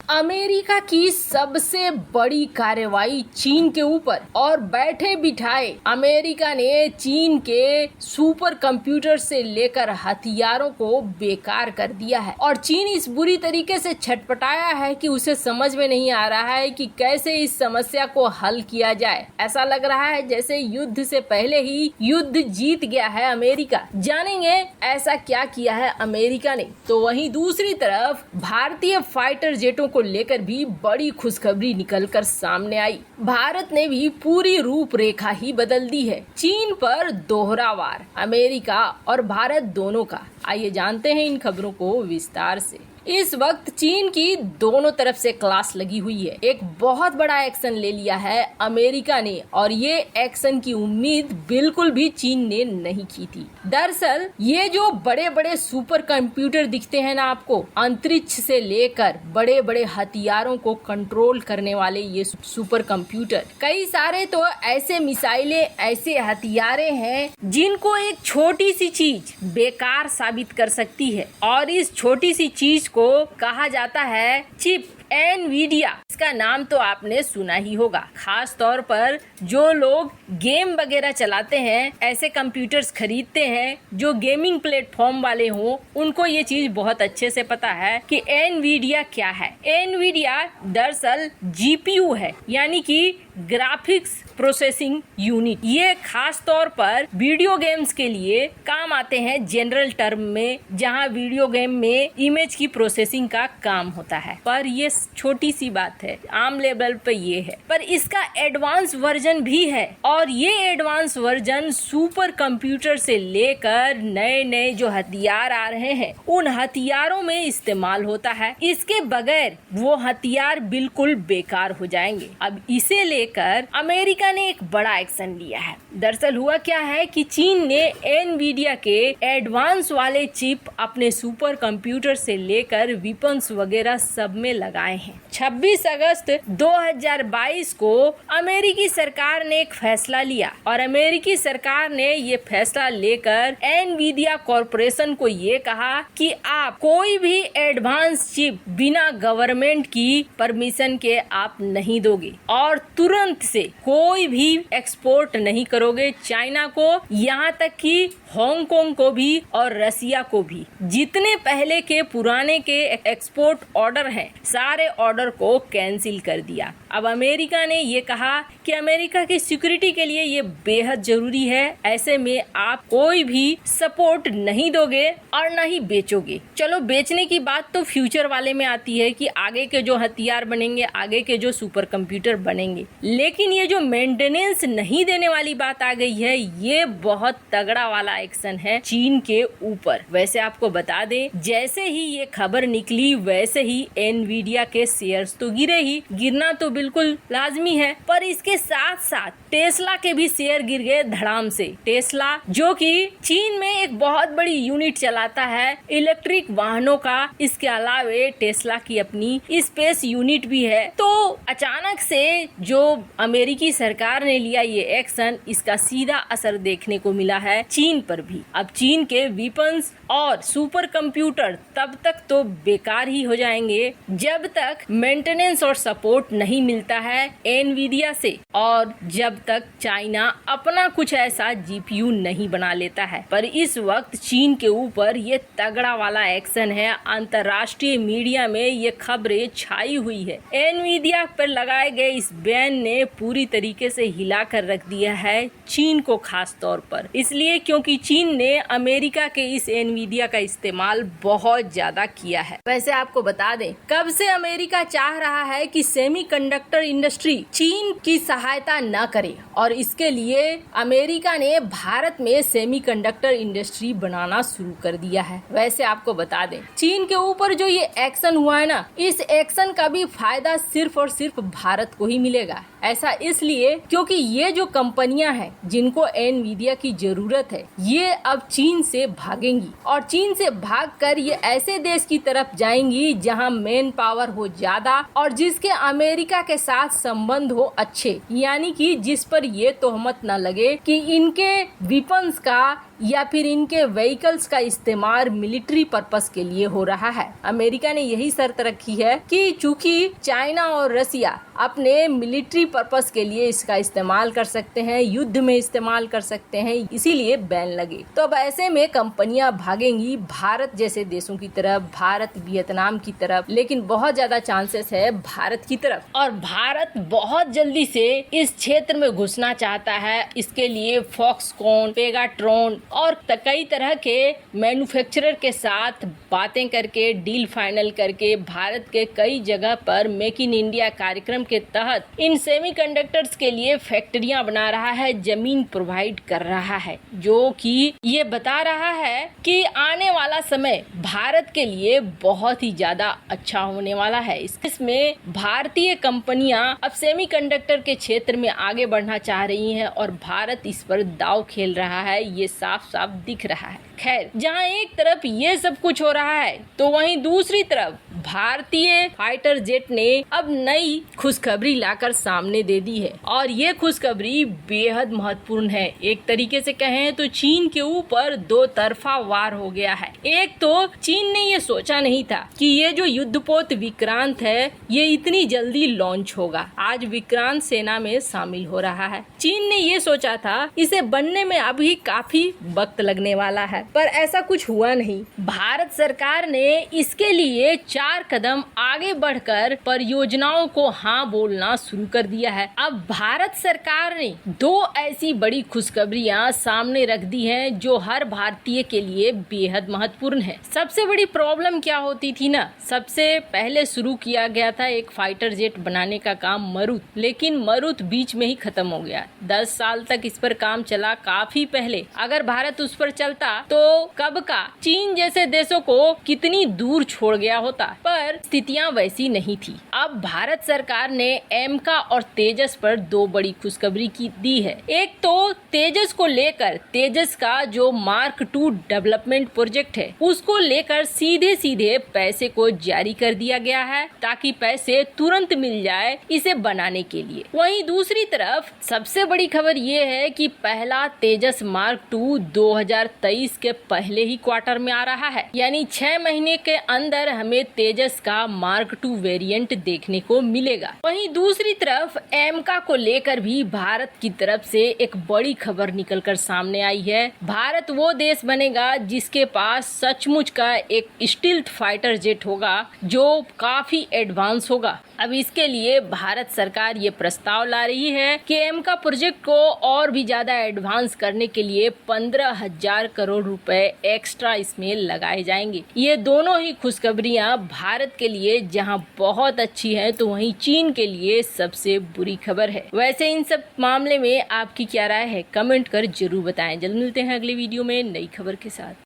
America की सबसे बड़ी कार्रवाई चीन के ऊपर और बैठे बिठाए अमेरिका ने चीन के सुपर कंप्यूटर से लेकर हथियारों को बेकार कर दिया है और चीन इस बुरी तरीके से छटपटाया है कि उसे समझ में नहीं आ रहा है कि कैसे इस समस्या को हल किया जाए। ऐसा लग रहा है जैसे युद्ध से पहले ही युद्ध जीत गया है अमेरिका। जानेंगे ऐसा क्या किया है अमेरिका ने। तो वहीं दूसरी तरफ भारतीय फाइटर जेटों को लेकर भी बड़ी खुशखबरी निकलकर सामने आई। भारत ने भी पूरी रूपरेखा ही बदल दी है। चीन पर दोहरा वार, अमेरिका और भारत दोनों का। आइए जानते हैं इन खबरों को विस्तार से। इस वक्त चीन की दोनों तरफ से क्लास लगी हुई है। एक बहुत बड़ा एक्शन ले लिया है अमेरिका ने और ये एक्शन की उम्मीद बिल्कुल भी चीन ने नहीं की थी। दरअसल ये जो बड़े बड़े सुपर कंप्यूटर दिखते हैं ना आपको, अंतरिक्ष से लेकर बड़े बड़े हथियारों को कंट्रोल करने वाले ये सुपर कंप्यूटर, कई सारे तो ऐसे मिसाइलें, ऐसे हथियारे हैं जिनको एक छोटी सी चीज बेकार साबित कर सकती है और इस छोटी सी चीज को कहा जाता है चिप। एनवीडिया, इसका नाम तो आपने सुना ही होगा। खास तौर पर जो लोग गेम वगैरह चलाते हैं, ऐसे कंप्यूटर्स खरीदते हैं जो गेमिंग प्लेटफॉर्म वाले हों, उनको ये चीज बहुत अच्छे से पता है कि एनवीडिया क्या है। एनवीडिया दरअसल जीपीयू है, यानी कि ग्राफिक्स प्रोसेसिंग यूनिट। ये खास तौर पर वीडियो गेम्स के लिए काम आते हैं जनरल टर्म में, जहां वीडियो गेम में इमेज की प्रोसेसिंग का काम होता है। पर ये छोटी सी बात है, आम लेवल पे ये है, पर इसका एडवांस वर्जन भी है और ये एडवांस वर्जन सुपर कंप्यूटर से लेकर नए नए जो हथियार आ रहे हैं उन हथियारों में इस्तेमाल होता है। इसके बगैर वो हथियार बिल्कुल बेकार हो जाएंगे। अब इसे लेकर अमेरिका ने एक बड़ा एक्शन लिया है। दरअसल हुआ क्या है कि चीन ने एनवीडिया के एडवांस वाले चिप अपने सुपर कंप्यूटर से लेकर वेपन्स वगैरह सब में लगाए हैं। 26 अगस्त 2022 को अमेरिकी सरकार ने एक फैसला लिया और अमेरिकी सरकार ने ये फैसला लेकर एनवीडिया कॉरपोरेशन को ये कहा कि आप कोई भी एडवांस चिप बिना गवर्नमेंट की परमिशन के आप नहीं दोगे और तुरंत से कोई भी एक्सपोर्ट नहीं करोगे चाइना को, यहाँ तक कि हांगकांग को भी और रसिया को भी। जितने पहले के पुराने के एक्सपोर्ट ऑर्डर हैं, सारे ऑर्डर को कैंसिल कर दिया। अब अमेरिका ने ये कहा कि अमेरिका की सिक्योरिटी के लिए ये बेहद जरूरी है, ऐसे में आप कोई भी सपोर्ट नहीं दोगे और न ही बेचोगे। चलो बेचने की बात तो फ्यूचर वाले में आती है कि आगे के जो हथियार बनेंगे, आगे के जो सुपर कंप्यूटर बनेंगे, लेकिन ये जो मेंटेनेंस नहीं देने वाली बात आ गई है, ये बहुत तगड़ा वाला एक्शन है चीन के ऊपर। वैसे आपको बता दें, जैसे ही ये खबर निकली वैसे ही एनवीडिया के शेयर्स तो गिरे ही, गिरना तो बिल्कुल लाजमी है, पर इसके साथ साथ टेस्ला के भी शेयर गिर गए धड़ाम से। टेस्ला जो कि चीन में एक बहुत बड़ी यूनिट चलाता है इलेक्ट्रिक वाहनों का, इसके अलावे टेस्ला की अपनी स्पेस यूनिट भी है। तो अचानक से जो अमेरिकी सरकार ने लिया ये एक्शन, इसका सीधा असर देखने को मिला है चीन पर भी। अब चीन के वेपन्स और सुपर कंप्यूटर तब तक तो बेकार ही हो जाएंगे जब तक मेंटेनेंस और सपोर्ट नहीं मिलता है एनवीडिया से और जब तक चाइना अपना कुछ ऐसा जीपीयू नहीं बना लेता है। पर इस वक्त चीन के ऊपर ये तगड़ा वाला एक्शन है। अंतर्राष्ट्रीय मीडिया में ये खबरें छाई हुई है। एनवीडिया पर लगाए गए इस बैन ने पूरी तरीके से हिला कर रख दिया है चीन को, खास तौर पर इसलिए क्योंकि चीन ने अमेरिका के इस एनवीडिया का इस्तेमाल बहुत ज्यादा किया है। वैसे आपको बता दें, कब से अमेरिका चाह रहा है कि सेमीकंडक्टर इंडस्ट्री चीन की सहायता न करे और इसके लिए अमेरिका ने भारत में सेमीकंडक्टर इंडस्ट्री बनाना शुरू कर दिया है। वैसे आपको बता दें, चीन के ऊपर जो ये एक्शन हुआ है ना, इस एक्शन का भी फायदा सिर्फ और सिर्फ भारत को ही मिलेगा। ऐसा इसलिए क्योंकि ये जो कंपनियां हैं जिनको एनवीडिया की जरूरत है, ये अब चीन से भागेंगी और चीन से भागकर ये ऐसे देश की तरफ जाएंगी जहां मैन पावर हो ज्यादा और जिसके अमेरिका के साथ संबंध हो अच्छे, यानी कि जिस पर ये तोहमत न लगे कि इनके वेपन्स का या फिर इनके व्हीकल्स का इस्तेमाल मिलिट्री पर्पस के लिए हो रहा है। अमेरिका ने यही शर्त रखी है कि चूंकि चाइना और रसिया अपने मिलिट्री पर्पस के लिए इसका इस्तेमाल कर सकते हैं, युद्ध में इस्तेमाल कर सकते हैं, इसीलिए बैन लगे। तो अब ऐसे में कंपनियां भागेंगी भारत जैसे देशों की तरफ, भारत वियतनाम की तरफ, लेकिन बहुत ज्यादा चांसेस है भारत की तरफ। और भारत बहुत जल्दी से इस क्षेत्र में घुसना चाहता है। इसके लिए फॉक्सकॉन, पेगाट्रॉन और कई तरह के मैन्युफैक्चरर के साथ बातें करके, डील फाइनल करके भारत के कई जगह पर मेक इन इंडिया कार्यक्रम के तहत इन सेमीकंडक्टर्स के लिए फैक्ट्रियां बना रहा है, जमीन प्रोवाइड कर रहा है, जो कि ये बता रहा है कि आने वाला समय भारत के लिए बहुत ही ज्यादा अच्छा होने वाला है। इसमें भारतीय कंपनियां अब सेमीकंडक्टर के क्षेत्र में आगे बढ़ना चाह रही हैं और भारत इस पर दांव खेल रहा है, ये साफ साफ दिख रहा है। खैर, जहां एक तरफ ये सब कुछ हो रहा है तो वहीं दूसरी तरफ भारतीय फाइटर जेट ने अब नई खुशखबरी लाकर सामने दे दी है और ये खुशखबरी बेहद महत्वपूर्ण है। एक तरीके से कहें तो चीन के ऊपर दो तरफा वार हो गया है। एक तो चीन ने ये सोचा नहीं था कि ये जो युद्धपोत विक्रांत है ये इतनी जल्दी लॉन्च होगा। आज विक्रांत सेना में शामिल हो रहा है। चीन ने ये सोचा था इसे बनने में अभी काफी वक्त लगने वाला है, पर ऐसा कुछ हुआ नहीं। भारत सरकार ने इसके लिए 4 कदम आगे बढ़कर परियोजनाओं को हाँ बोलना शुरू कर दिया है। अब भारत सरकार ने 2 ऐसी बड़ी खुशखबरियां सामने रख दी हैं जो हर भारतीय के लिए बेहद महत्वपूर्ण है। सबसे बड़ी प्रॉब्लम क्या होती थी ना, सबसे पहले शुरू किया गया था एक फाइटर जेट बनाने का काम मरुत, लेकिन मरुत बीच में ही खत्म हो गया। 10 साल तक इस पर काम चला, काफी पहले। अगर भारत उस पर चलता तो कब का चीन जैसे देशों को कितनी दूर छोड़ गया होता, पर स्थितियां वैसी नहीं थी। अब भारत सरकार ने एमका और तेजस पर 2 बड़ी खुशखबरी की दी है। एक तो तेजस को लेकर, तेजस का जो मार्क 2 डेवलपमेंट प्रोजेक्ट है उसको लेकर सीधे सीधे पैसे को जारी कर दिया गया है ताकि पैसे तुरंत मिल जाए इसे बनाने के लिए। वहीं दूसरी तरफ सबसे बड़ी खबर ये है कि पहला तेजस मार्क 2 2023 के पहले ही क्वार्टर में आ रहा है, यानी 6 महीने के अंदर हमें तेजस का मार्क 2 वेरिएंट देखने को मिलेगा। वहीं दूसरी तरफ एमका को लेकर भी भारत की तरफ से एक बड़ी खबर निकलकर सामने आई है। भारत वो देश बनेगा जिसके पास सचमुच का एक स्टील्थ फाइटर जेट होगा जो काफी एडवांस होगा। अब इसके लिए भारत सरकार ये प्रस्ताव ला रही है कि एमका प्रोजेक्ट को और भी ज्यादा एडवांस करने के लिए 15,000 करोड़ रुपए एक्स्ट्रा इसमें लगाए जाएंगे। ये दोनों ही खुशखबरियां भारत के लिए जहां बहुत अच्छी हैं तो वहीं चीन के लिए सबसे बुरी खबर है। वैसे इन सब मामले में आपकी क्या राय है, कमेंट कर जरूर बताएं। जल्द मिलते हैं अगले वीडियो में नई खबर के साथ।